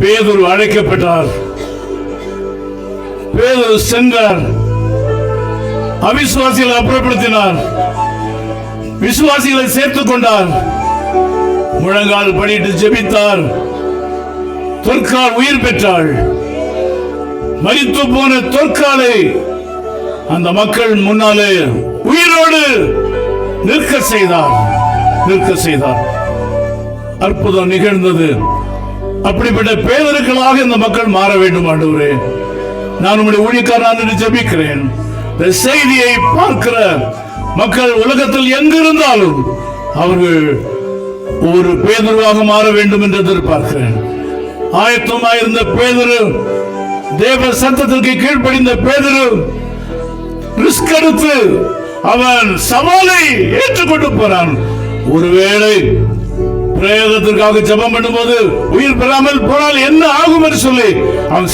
பேதுரு அழைக்கப்பட்டார். பேதுரு சென்றார். அவிசுவாசிகளை அப்புறப்படுத்தினார். விசுவாசிகளை சேர்த்துக் கொண்டார். முழங்கால் படிட்டு ஜெபித்தார். தொற்கால் உயிர் பெற்றாள். மரித்து போன தொற்காலை அந்த மக்கள் முன்னாலே உயிரோடு நிற்க செய்தார். அற்புதம் நிகழ்ந்தது. அப்படிப்பட்ட பேதர்களாக இந்த மக்கள் மாற வேண்டும். ஆண்டவரே, நான் உங்களுடைய ஊழியக்காரன் என்று ஜெபிக்கிறேன். இந்த செய்தியை பார்க்கிற மக்கள் உலகத்தில் எங்கிருந்தாலும் அவர்கள் ஒரு பேதுருவாக மாற வேண்டும் என்று எதிர்பார்க்கிறேன். ஆயத்தமாயிருந்த பேதுரு, தேவ சத்தத்திற்கு கீழ்ப்படிந்த பேதுரு ரிஸ்க் எடுத்து அவன் சவாலை ஏற்றுக்கொண்டு போறான். ஒருவேளை பிரயோகத்திற்காக ஜெபம் பண்ணும்போது உயிர் பெறாமல் போனால் என்ன ஆகும் என்று சொல்லி அவன்